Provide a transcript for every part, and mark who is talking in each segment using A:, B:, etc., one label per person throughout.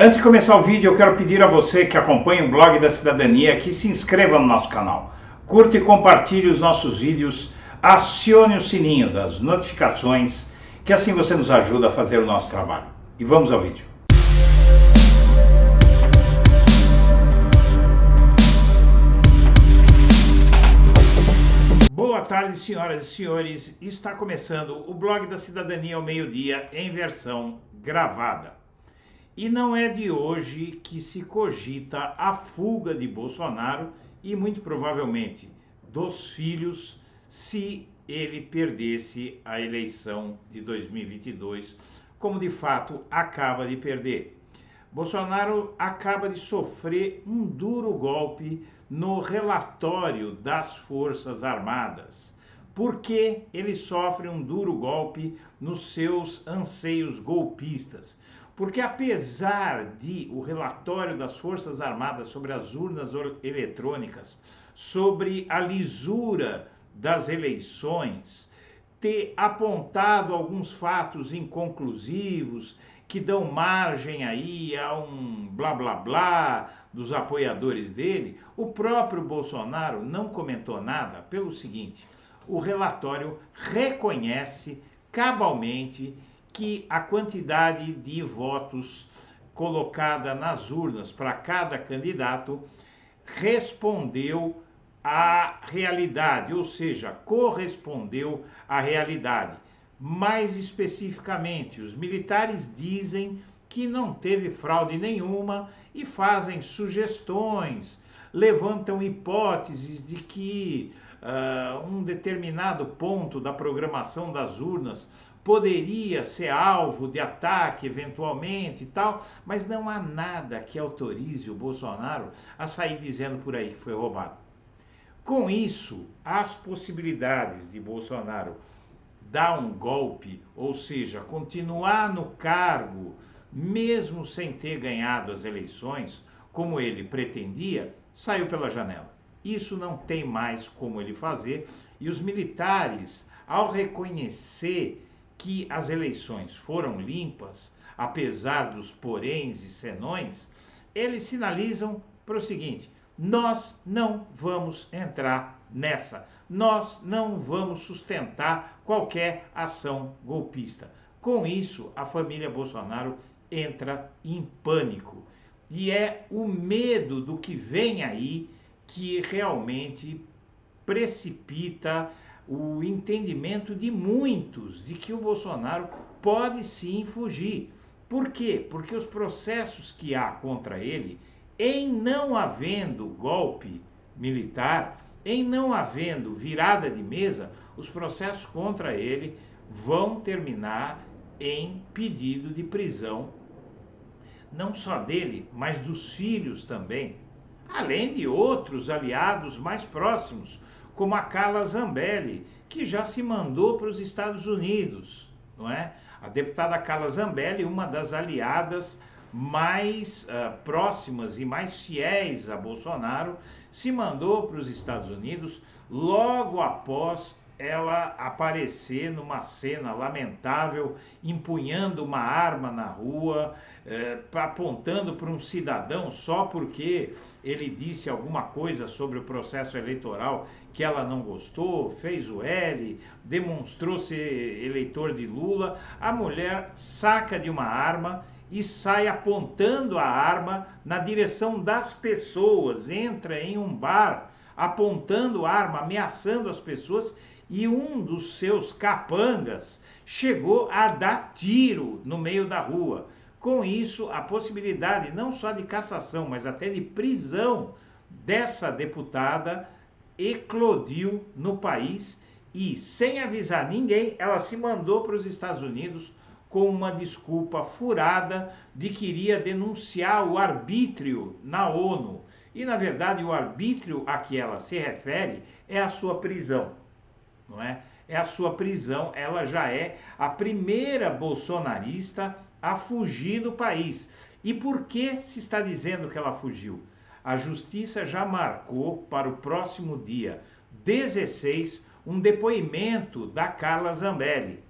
A: Antes de começar o vídeo, eu quero pedir a você que acompanha o Blog da Cidadania que se inscreva no nosso canal, curta e compartilhe os nossos vídeos, acione o sininho das notificações, que assim você nos ajuda a fazer o nosso trabalho. E vamos ao vídeo. Boa tarde, senhoras e senhores. Está começando o Blog da Cidadania ao meio-dia em versão gravada. E não é de hoje que se cogita a fuga de Bolsonaro e muito provavelmente dos filhos se ele perdesse a eleição de 2022, como de fato acaba de perder. Bolsonaro acaba de sofrer um duro golpe no relatório das Forças Armadas. Por que ele sofre um duro golpe nos seus anseios golpistas? Porque apesar de o relatório das Forças Armadas sobre as urnas eletrônicas, sobre a lisura das eleições, ter apontado alguns fatos inconclusivos que dão margem aí a um blá blá blá dos apoiadores dele, o próprio Bolsonaro não comentou nada pelo seguinte: o relatório reconhece cabalmente que a quantidade de votos colocada nas urnas para cada candidato respondeu à realidade, ou seja, correspondeu à realidade. Mais especificamente, os militares dizem que não teve fraude nenhuma e fazem sugestões, levantam hipóteses de que um determinado ponto da programação das urnas poderia ser alvo de ataque eventualmente e tal, mas não há nada que autorize o Bolsonaro a sair dizendo por aí que foi roubado. Com isso, as possibilidades de Bolsonaro dar um golpe, ou seja, continuar no cargo, mesmo sem ter ganhado as eleições, como ele pretendia, saiu pela janela. Isso não tem mais como ele fazer, e os militares, ao reconhecer que as eleições foram limpas, apesar dos poréns e senões, eles sinalizam para o seguinte: nós não vamos entrar nessa, nós não vamos sustentar qualquer ação golpista. Com isso, a família Bolsonaro entra em pânico. E é o medo do que vem aí que realmente precipita o entendimento de muitos de que o Bolsonaro pode sim fugir. Por quê? Porque os processos que há contra ele, em não havendo golpe militar, em não havendo virada de mesa, os processos contra ele vão terminar em pedido de prisão, não só dele, mas dos filhos também, além de outros aliados mais próximos, como a Carla Zambelli, que já se mandou para os Estados Unidos, não é? A deputada Carla Zambelli, uma das aliadas mais próximas e mais fiéis a Bolsonaro, se mandou para os Estados Unidos logo após ela aparecer numa cena lamentável, empunhando uma arma na rua, apontando para um cidadão só porque ele disse alguma coisa sobre o processo eleitoral que ela não gostou, fez o L, demonstrou ser eleitor de Lula. A mulher saca de uma arma e sai apontando a arma na direção das pessoas, entra em um bar apontando a arma, ameaçando as pessoas, e um dos seus capangas chegou a dar tiro no meio da rua. Com isso, a possibilidade não só de cassação, mas até de prisão dessa deputada eclodiu no país e, sem avisar ninguém, ela se mandou para os Estados Unidos com uma desculpa furada de que iria denunciar o arbítrio na ONU. E, na verdade, o arbítrio a que ela se refere é a sua prisão, não é? É a sua prisão. Ela já é a primeira bolsonarista a fugir do país. E por que se está dizendo que ela fugiu? A justiça já marcou para o próximo dia 16 um depoimento da Carla Zambelli,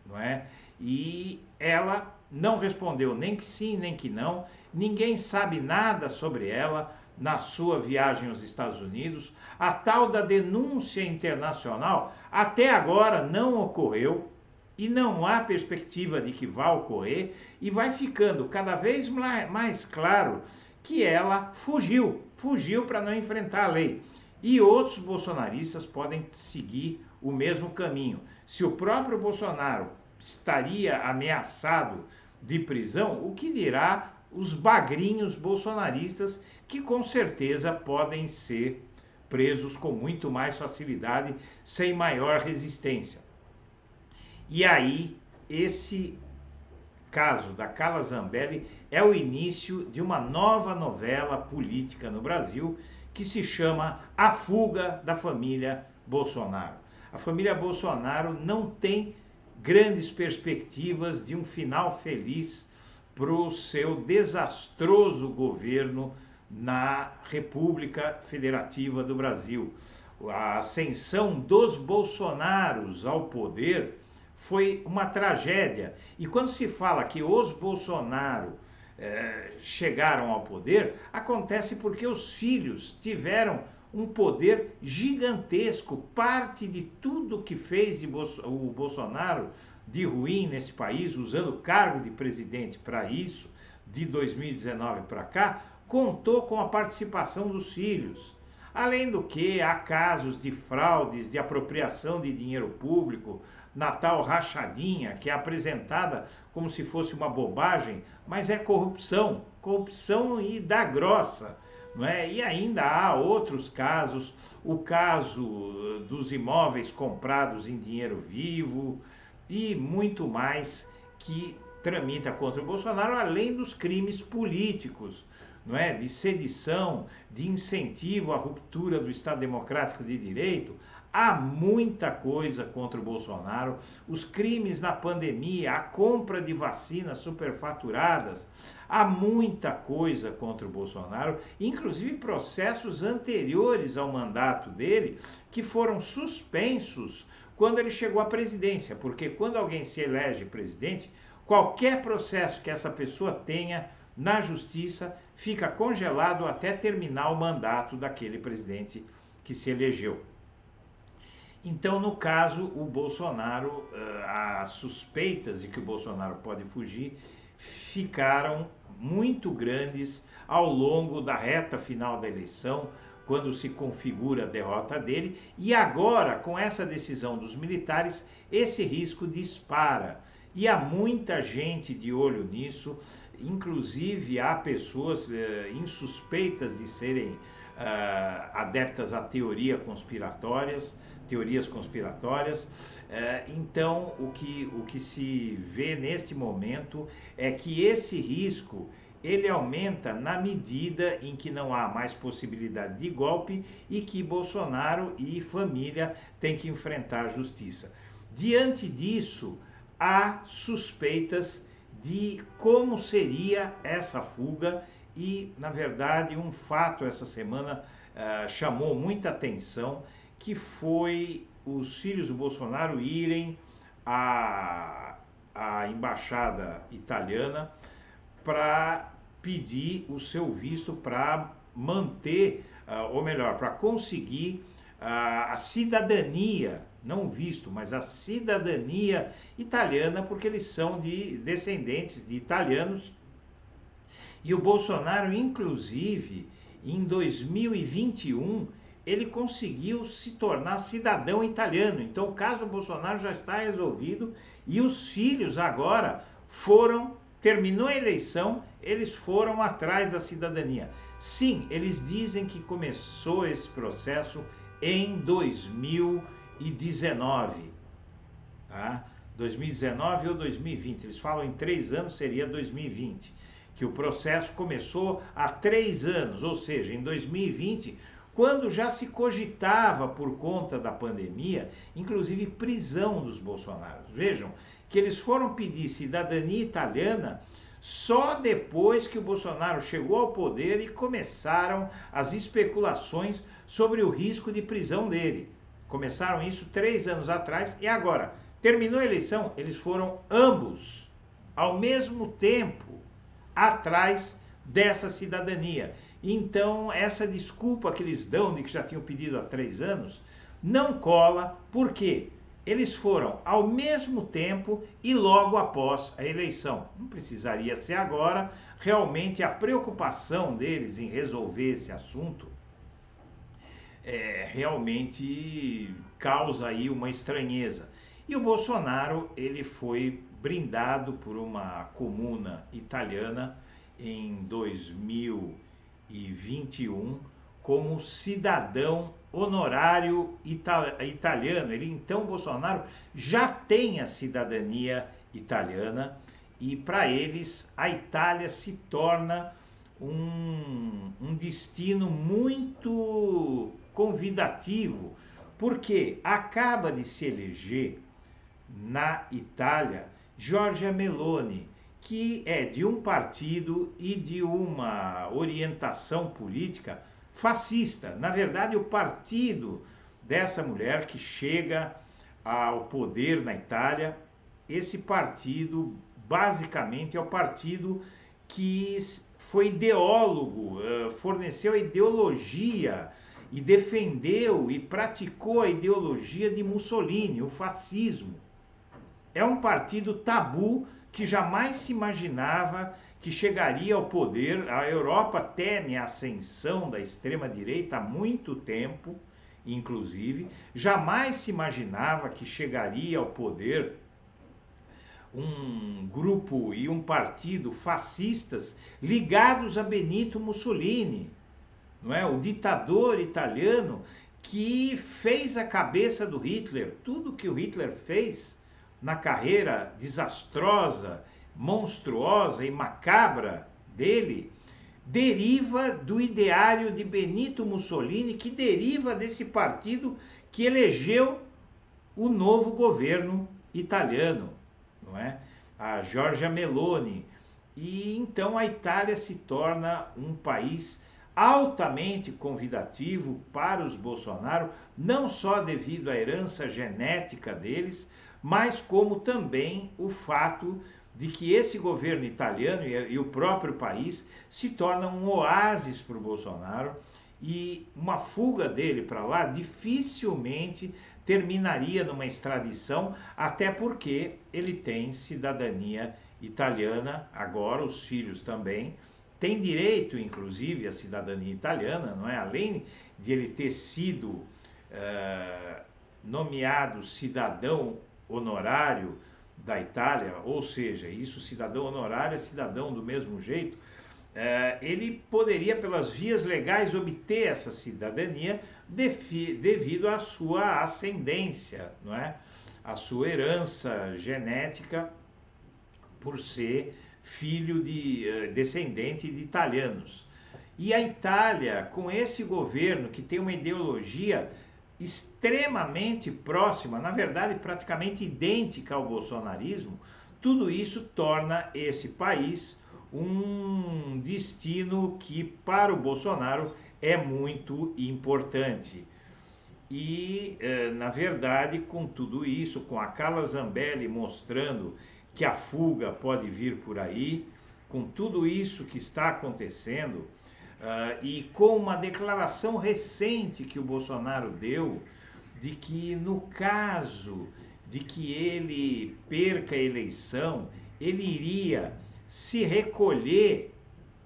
A: não é? E ela não respondeu nem que sim, nem que não. Ninguém sabe nada sobre ela na sua viagem aos Estados Unidos. A tal da denúncia internacional até agora não ocorreu e não há perspectiva de que vá ocorrer, e vai ficando cada vez mais claro que ela fugiu para não enfrentar a lei. E outros bolsonaristas podem seguir o mesmo caminho. Se o próprio Bolsonaro estaria ameaçado de prisão, o que dirá os bagrinhos bolsonaristas, que com certeza podem ser presos com muito mais facilidade, sem maior resistência. E aí, esse caso da Carla Zambelli é o início de uma nova novela política no Brasil, que se chama A Fuga da Família Bolsonaro. A família Bolsonaro não tem grandes perspectivas de um final feliz para o seu desastroso governo na República Federativa do Brasil. A ascensão dos Bolsonaros ao poder foi uma tragédia. E quando se fala que os Bolsonaro chegaram ao poder, acontece porque os filhos tiveram um poder gigantesco. Parte de tudo que fez o Bolsonaro de ruim nesse país, usando o cargo de presidente para isso, de 2019 para cá, contou com a participação dos filhos. Além do que, há casos de fraudes, de apropriação de dinheiro público, na tal rachadinha, que é apresentada como se fosse uma bobagem, mas é corrupção, corrupção e da grossa. Não é? E ainda há outros casos, o caso dos imóveis comprados em dinheiro vivo e muito mais que tramita contra o Bolsonaro, além dos crimes políticos, não é? De sedição, de incentivo à ruptura do Estado Democrático de Direito. Há muita coisa contra o Bolsonaro, os crimes na pandemia, a compra de vacinas superfaturadas, há muita coisa contra o Bolsonaro, inclusive processos anteriores ao mandato dele, que foram suspensos quando ele chegou à presidência, porque quando alguém se elege presidente, qualquer processo que essa pessoa tenha na justiça fica congelado até terminar o mandato daquele presidente que se elegeu. Então, no caso, o Bolsonaro, as suspeitas de que o Bolsonaro pode fugir ficaram muito grandes ao longo da reta final da eleição, quando se configura a derrota dele, e agora, com essa decisão dos militares, esse risco dispara. E há muita gente de olho nisso, inclusive há pessoas insuspeitas de serem adeptas a teorias conspiratórias. Então, o que se vê neste momento é que esse risco ele aumenta na medida em que não há mais possibilidade de golpe e que Bolsonaro e família têm que enfrentar a justiça. Diante disso, há suspeitas de como seria essa fuga e, na verdade, um fato essa semana chamou muita atenção, que foi os filhos do Bolsonaro irem à embaixada italiana para pedir o seu visto para manter, ou melhor, para conseguir a cidadania, não visto, mas a cidadania italiana, porque eles são descendentes de italianos. E o Bolsonaro, inclusive, em 2021, ele conseguiu se tornar cidadão italiano. Então o caso do Bolsonaro já está resolvido e os filhos agora terminou a eleição, eles foram atrás da cidadania. Sim, eles dizem que começou esse processo em 2019, tá? 2019 ou 2020, eles falam em 3 anos, seria 2020, que o processo começou há 3 anos, ou seja, em 2020, quando já se cogitava, por conta da pandemia, inclusive prisão dos Bolsonaros. Vejam que eles foram pedir cidadania italiana só depois que o Bolsonaro chegou ao poder e começaram as especulações sobre o risco de prisão dele. Começaram isso 3 anos atrás e agora, terminou a eleição, eles foram ambos ao mesmo tempo atrás dessa cidadania. Então, essa desculpa que eles dão de que já tinham pedido há 3 anos, não cola, porque eles foram ao mesmo tempo e logo após a eleição. Não precisaria ser agora. Realmente a preocupação deles em resolver esse assunto realmente causa aí uma estranheza. E o Bolsonaro, ele foi brindado por uma comuna italiana em 2021 como cidadão honorário italiano. Ele, então, Bolsonaro já tem a cidadania italiana e para eles a Itália se torna um destino muito convidativo, porque acaba de se eleger na Itália Giorgia Meloni, que é de um partido e de uma orientação política fascista. Na verdade, o partido dessa mulher que chega ao poder na Itália, esse partido basicamente é o partido que foi ideólogo, forneceu a ideologia e defendeu e praticou a ideologia de Mussolini, o fascismo. É um partido tabu que jamais se imaginava que chegaria ao poder. A Europa teme a ascensão da extrema-direita há muito tempo, inclusive. Jamais se imaginava que chegaria ao poder um grupo e um partido fascistas ligados a Benito Mussolini, não é? O ditador italiano que fez a cabeça do Hitler. Tudo que o Hitler fez na carreira desastrosa, monstruosa e macabra dele, deriva do ideário de Benito Mussolini, que deriva desse partido que elegeu o novo governo italiano, não é? A Giorgia Meloni. E então a Itália se torna um país altamente convidativo para os Bolsonaro, não só devido à herança genética deles, mas como também o fato de que esse governo italiano e o próprio país se tornam um oásis para o Bolsonaro, e uma fuga dele para lá dificilmente terminaria numa extradição, até porque ele tem cidadania italiana, agora os filhos também têm direito, inclusive, à cidadania italiana, não é? Além de ele ter sido nomeado cidadão honorário da Itália, ou seja, isso, cidadão honorário é cidadão do mesmo jeito, ele poderia, pelas vias legais, obter essa cidadania devido à sua ascendência, não é? A sua herança genética, por ser filho de descendente de italianos. E a Itália, com esse governo que tem uma ideologia extremamente próxima, na verdade praticamente idêntica ao bolsonarismo, tudo isso torna esse país um destino que para o Bolsonaro é muito importante. E, na verdade, com tudo isso, com a Carla Zambelli mostrando que a fuga pode vir por aí, com tudo isso que está acontecendo, e com uma declaração recente que o Bolsonaro deu, de que no caso de que ele perca a eleição, ele iria se recolher,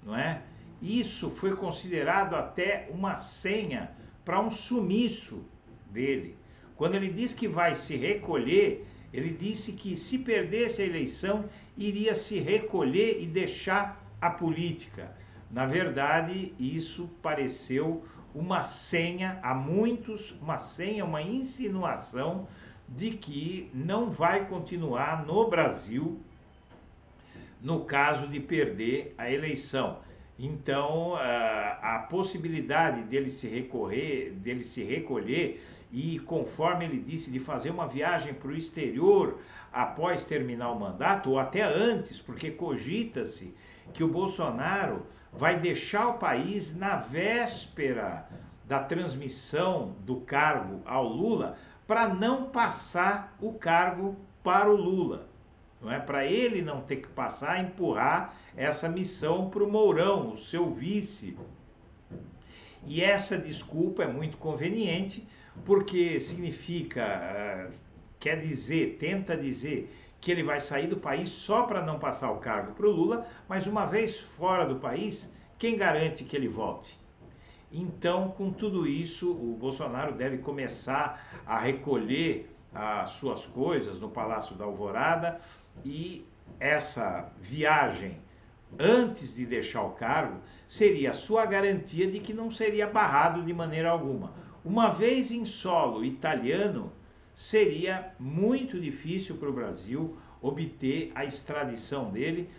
A: não é? Isso foi considerado até uma senha para um sumiço dele. Quando ele diz que vai se recolher, ele disse que se perdesse a eleição, iria se recolher e deixar a política. Na verdade, isso pareceu uma senha a muitos, uma senha, uma insinuação de que não vai continuar no Brasil no caso de perder a eleição. Então, a possibilidade dele se recolher e, conforme ele disse, de fazer uma viagem para o exterior após terminar o mandato, ou até antes, porque cogita-se que o Bolsonaro vai deixar o país na véspera da transmissão do cargo ao Lula, para não passar o cargo para o Lula, não é? Para ele não ter que passar a empurrar essa missão para o Mourão, o seu vice. E essa desculpa é muito conveniente, porque significa, quer dizer, tenta dizer que ele vai sair do país só para não passar o cargo para o Lula, mas uma vez fora do país, quem garante que ele volte? Então, com tudo isso, o Bolsonaro deve começar a recolher as suas coisas no Palácio da Alvorada, e essa viagem antes de deixar o cargo seria a sua garantia de que não seria barrado de maneira alguma. Uma vez em solo italiano, seria muito difícil para o Brasil obter a extradição dele,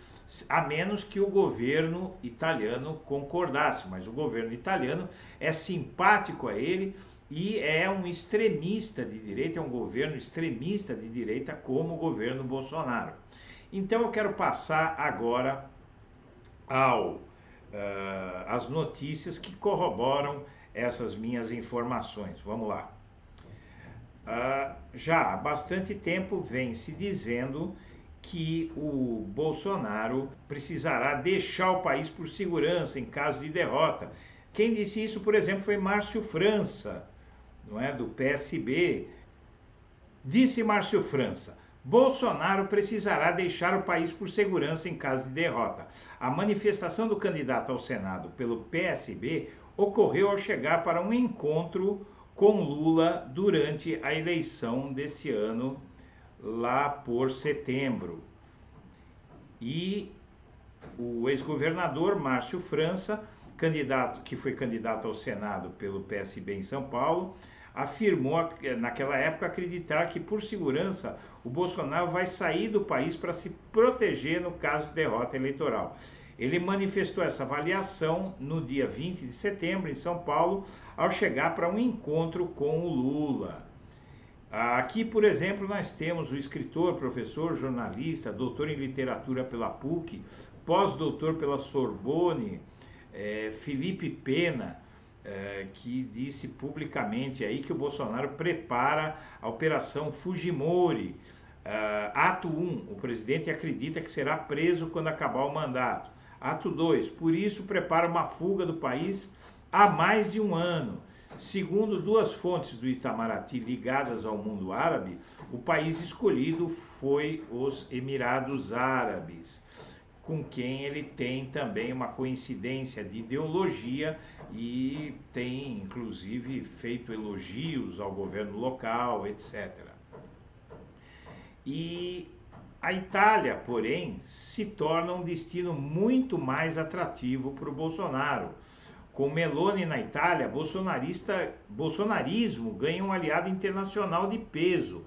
A: a menos que o governo italiano concordasse. Mas o governo italiano é simpático a ele e é um extremista de direita, é um governo extremista de direita como o governo Bolsonaro. Então eu quero passar agora as notícias que corroboram essas minhas informações. Vamos lá. Já há bastante tempo vem se dizendo que o Bolsonaro precisará deixar o país por segurança em caso de derrota. Quem disse isso, por exemplo, foi Márcio França, não é, do PSB. Disse Márcio França: Bolsonaro precisará deixar o país por segurança em caso de derrota. A manifestação do candidato ao Senado pelo PSB ocorreu ao chegar para um encontro com Lula durante a eleição desse ano, lá por setembro. E o ex-governador Márcio França, que foi candidato ao Senado pelo PSB em São Paulo, afirmou naquela época acreditar que, por segurança, o Bolsonaro vai sair do país para se proteger no caso de derrota eleitoral. Ele manifestou essa avaliação no dia 20 de setembro, em São Paulo, ao chegar para um encontro com o Lula. Aqui, por exemplo, nós temos o escritor, professor, jornalista, doutor em literatura pela PUC, pós-doutor pela Sorbonne, Felipe Pena, que disse publicamente aí que o Bolsonaro prepara a Operação Fujimori. Ato 1, o presidente acredita que será preso quando acabar o mandato. Ato 2, por isso prepara uma fuga do país há mais de um ano. Segundo duas fontes do Itamaraty ligadas ao mundo árabe, o país escolhido foi os Emirados Árabes, com quem ele tem também uma coincidência de ideologia e tem, inclusive, feito elogios ao governo local, etc. E a Itália, porém, se torna um destino muito mais atrativo para o Bolsonaro. Com Meloni na Itália, bolsonarismo ganha um aliado internacional de peso.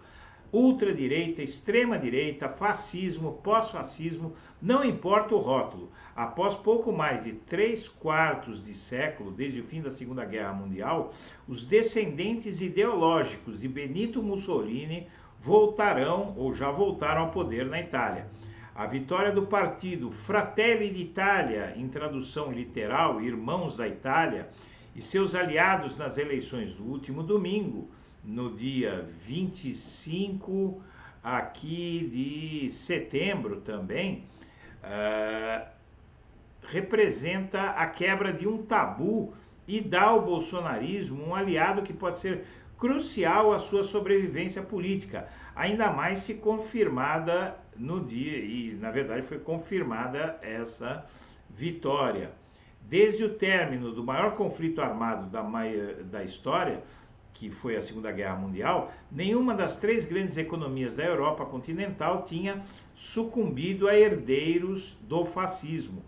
A: Ultradireita, extrema-direita, fascismo, pós-fascismo, não importa o rótulo. Após pouco mais de 3/4 de século, desde o fim da Segunda Guerra Mundial, os descendentes ideológicos de Benito Mussolini voltarão ou já voltaram ao poder na Itália. A vitória do partido Fratelli d'Italia, em tradução literal, Irmãos da Itália, e seus aliados nas eleições do último domingo, no dia 25 aqui de setembro também, representa a quebra de um tabu e dá ao bolsonarismo um aliado que pode ser crucial à sua sobrevivência política, ainda mais se confirmada no dia, e na verdade foi confirmada essa vitória. Desde o término do maior conflito armado da história, que foi a Segunda Guerra Mundial, nenhuma das três grandes economias da Europa continental tinha sucumbido a herdeiros do fascismo.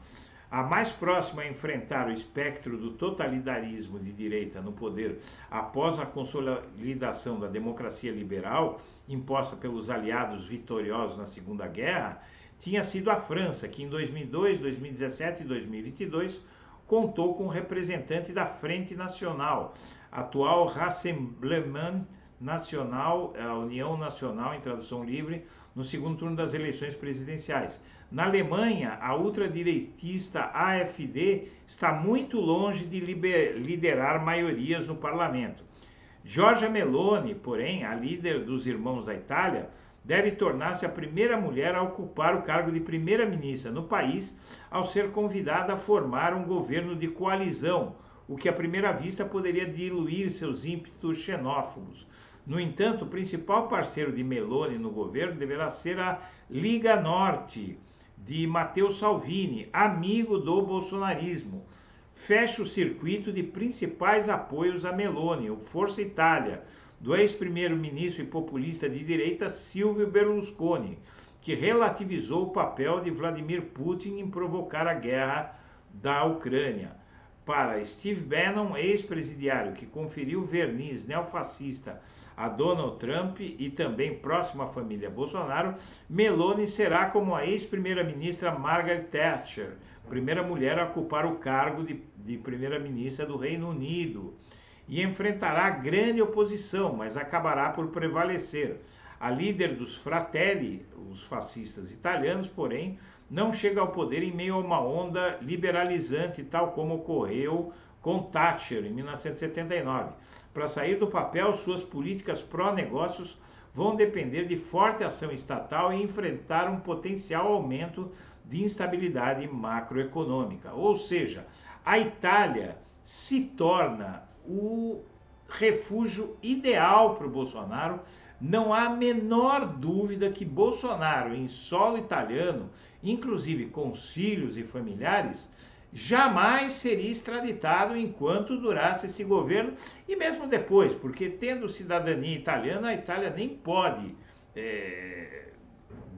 A: A mais próxima a enfrentar o espectro do totalitarismo de direita no poder após a consolidação da democracia liberal imposta pelos aliados vitoriosos na Segunda Guerra tinha sido a França, que em 2002, 2017 e 2022 contou com um representante da Frente Nacional, atual Rassemblement Nacional, a União Nacional em tradução livre, no segundo turno das eleições presidenciais. Na Alemanha, a ultradireitista AfD está muito longe de liderar maiorias no parlamento. Giorgia Meloni, porém, a líder dos Irmãos da Itália, deve tornar-se a primeira mulher a ocupar o cargo de primeira-ministra no país, ao ser convidada a formar um governo de coalizão, o que à primeira vista poderia diluir seus ímpetos xenófobos. No entanto, o principal parceiro de Meloni no governo deverá ser a Liga Norte, de Matteo Salvini, amigo do bolsonarismo. Fecha o circuito de principais apoios a Meloni, o Força Itália, do ex-primeiro-ministro e populista de direita Silvio Berlusconi, que relativizou o papel de Vladimir Putin em provocar a guerra da Ucrânia. Para Steve Bannon, ex-presidiário que conferiu verniz neofascista a Donald Trump e também próximo à família Bolsonaro, Meloni será como a ex-primeira-ministra Margaret Thatcher, primeira mulher a ocupar o cargo de primeira-ministra do Reino Unido, e enfrentará grande oposição, mas acabará por prevalecer. A líder dos Fratelli, os fascistas italianos, porém, não chega ao poder em meio a uma onda liberalizante, tal como ocorreu com Thatcher em 1979. Para sair do papel, suas políticas pró-negócios vão depender de forte ação estatal e enfrentar um potencial aumento de instabilidade macroeconômica. Ou seja, a Itália se torna o refúgio ideal para o Bolsonaro. Não há a menor dúvida que Bolsonaro, em solo italiano, inclusive com os filhos e familiares, jamais seria extraditado enquanto durasse esse governo e mesmo depois, porque tendo cidadania italiana, a Itália nem pode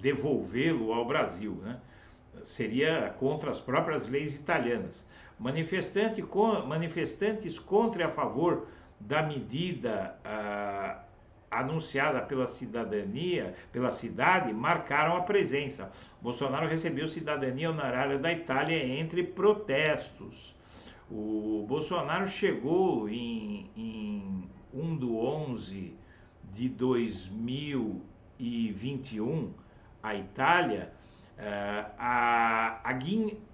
A: devolvê-lo ao Brasil, né? Seria contra as próprias leis italianas. Manifestantes contra e a favor da medida anunciada pela cidade, marcaram a presença. Bolsonaro recebeu cidadania honorária da Itália entre protestos. O Bolsonaro chegou em 1/11/2021 à Itália, a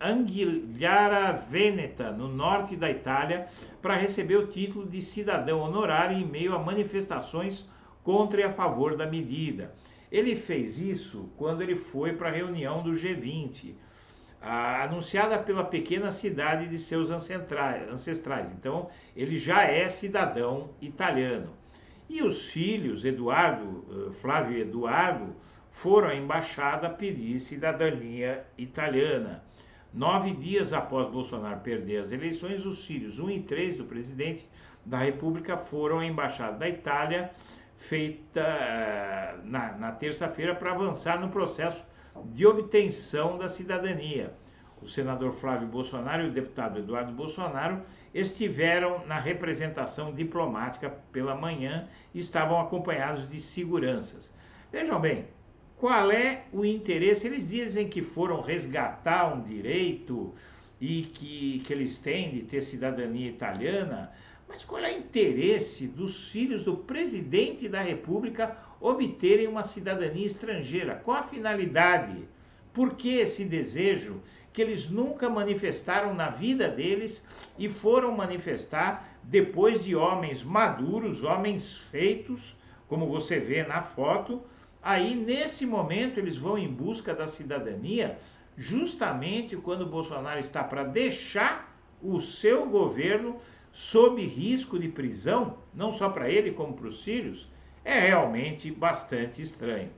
A: Anguilhara Veneta, no norte da Itália, para receber o título de cidadão honorário em meio a manifestações contra e a favor da medida. Ele fez isso quando ele foi para a reunião do G20, anunciada pela pequena cidade de seus ancestrais. Então, ele já é cidadão italiano. E os filhos, Flávio e Eduardo, foram à embaixada pedir cidadania italiana. 9 dias após Bolsonaro perder as eleições, os filhos 1 e 3 do presidente da República foram à embaixada da Itália, feita na terça-feira, para avançar no processo de obtenção da cidadania. O senador Flávio Bolsonaro e o deputado Eduardo Bolsonaro estiveram na representação diplomática pela manhã e estavam acompanhados de seguranças. Vejam bem, qual é o interesse? Eles dizem que foram resgatar um direito e que eles têm de ter cidadania italiana, mas qual é o interesse dos filhos do presidente da República obterem uma cidadania estrangeira? Qual a finalidade? Por que esse desejo que eles nunca manifestaram na vida deles e foram manifestar depois de homens maduros, homens feitos, como você vê na foto? Aí, nesse momento, eles vão em busca da cidadania, justamente quando o Bolsonaro está para deixar o seu governo sob risco de prisão, não só para ele como para os filhos. É realmente bastante estranho.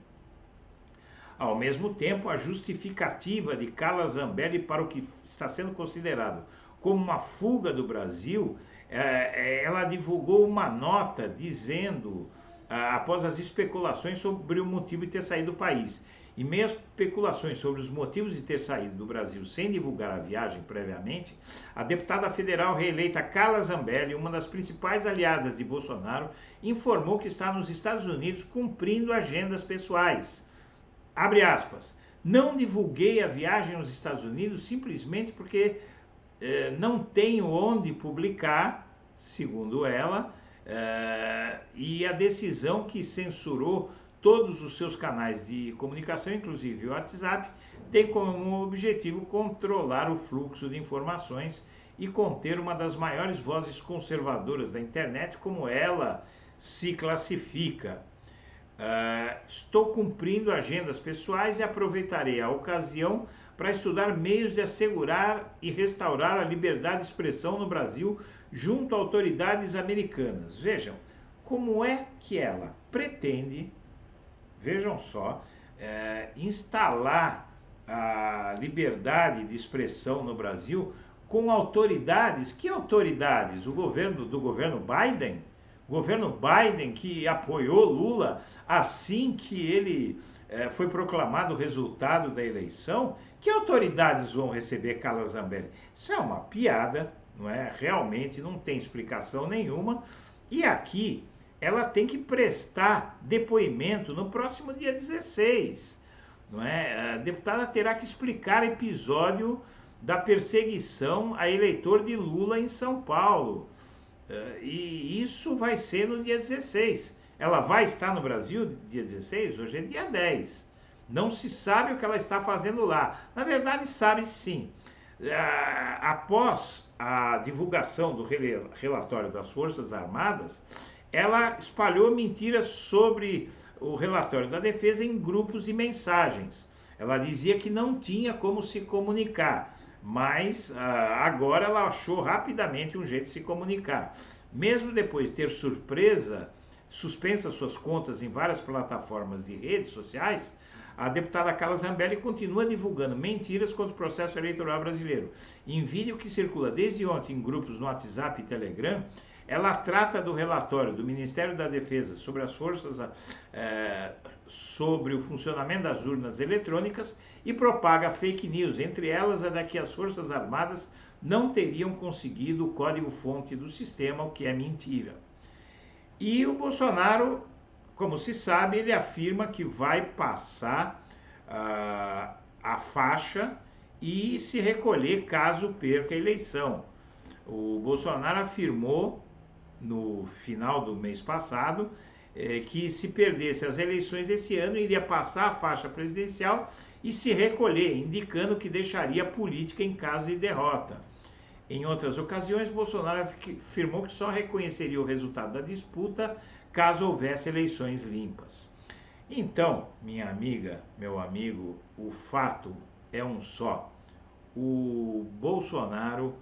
A: Ao mesmo tempo, a justificativa de Carla Zambelli para o que está sendo considerado como uma fuga do Brasil, ela divulgou uma nota dizendo, após as especulações sobre o motivo de ter saído do país, e meio às especulações sobre os motivos de ter saído do Brasil sem divulgar a viagem previamente, a deputada federal reeleita Carla Zambelli, uma das principais aliadas de Bolsonaro, informou que está nos Estados Unidos cumprindo agendas pessoais. Abre aspas, não divulguei a viagem aos Estados Unidos simplesmente porque não tenho onde publicar, segundo ela, e a decisão que censurou todos os seus canais de comunicação, inclusive o WhatsApp, tem como objetivo controlar o fluxo de informações e conter uma das maiores vozes conservadoras da internet, como ela se classifica. Estou cumprindo agendas pessoais e aproveitarei a ocasião para estudar meios de assegurar e restaurar a liberdade de expressão no Brasil junto a autoridades americanas. Vejam, como é que ela pretende, vejam só, instalar a liberdade de expressão no Brasil com autoridades. Que autoridades? O governo do governo Biden? O governo Biden que apoiou Lula assim que ele foi proclamado o resultado da eleição. Que autoridades vão receber Carla Zambelli? Isso é uma piada, não é? Realmente não tem explicação nenhuma. E aqui ela tem que prestar depoimento no próximo dia 16. Não é? A deputada terá que explicar episódio da perseguição a eleitor de Lula em São Paulo. E isso vai ser no dia 16. Ela vai estar no Brasil dia 16? Hoje é dia 10. Não se sabe o que ela está fazendo lá. Na verdade, sabe sim. Após a divulgação do relatório das Forças Armadas, ela espalhou mentiras sobre o relatório da defesa em grupos de mensagens. Ela dizia que não tinha como se comunicar, mas agora ela achou rapidamente um jeito de se comunicar. Mesmo depois de ter suspensa suas contas em várias plataformas de redes sociais, a deputada Carla Zambelli continua divulgando mentiras contra o processo eleitoral brasileiro. Em vídeo que circula desde ontem em grupos no WhatsApp e Telegram, ela trata do relatório do Ministério da Defesa sobre as sobre o funcionamento das urnas eletrônicas e propaga fake news, entre elas a da que as Forças Armadas não teriam conseguido o código-fonte do sistema, o que é mentira. E o Bolsonaro, como se sabe, ele afirma que vai passar a faixa e se recolher caso perca a eleição. O Bolsonaro afirmou no final do mês passado que se perdesse as eleições desse ano iria passar a faixa presidencial e se recolher, indicando que deixaria a política em caso de derrota. Em outras ocasiões, Bolsonaro afirmou que só reconheceria o resultado da disputa caso houvesse eleições limpas. Então, minha amiga, meu amigo, o fato é um só. O Bolsonaro,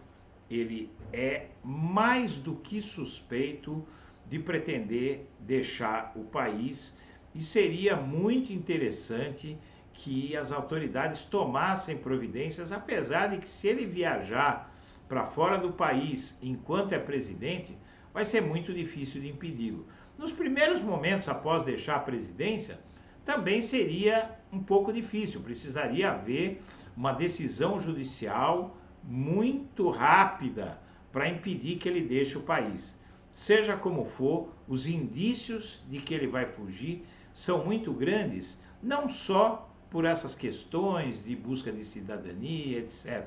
A: ele é mais do que suspeito de pretender deixar o país e seria muito interessante que as autoridades tomassem providências, apesar de que se ele viajar para fora do país enquanto é presidente, vai ser muito difícil de impedi-lo. Nos primeiros momentos após deixar a presidência, também seria um pouco difícil, precisaria haver uma decisão judicial muito rápida para impedir que ele deixe o país. Seja como for, os indícios de que ele vai fugir são muito grandes, não só por essas questões de busca de cidadania, etc.,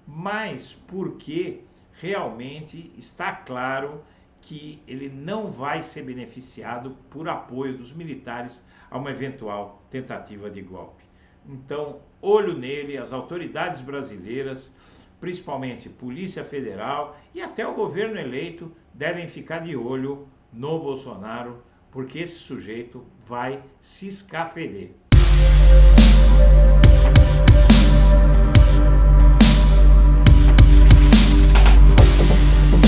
A: mas porque realmente está claro que ele não vai ser beneficiado por apoio dos militares a uma eventual tentativa de golpe. Então, olho nele, as autoridades brasileiras, principalmente Polícia Federal e até o governo eleito, devem ficar de olho no Bolsonaro, porque esse sujeito vai se escafeder.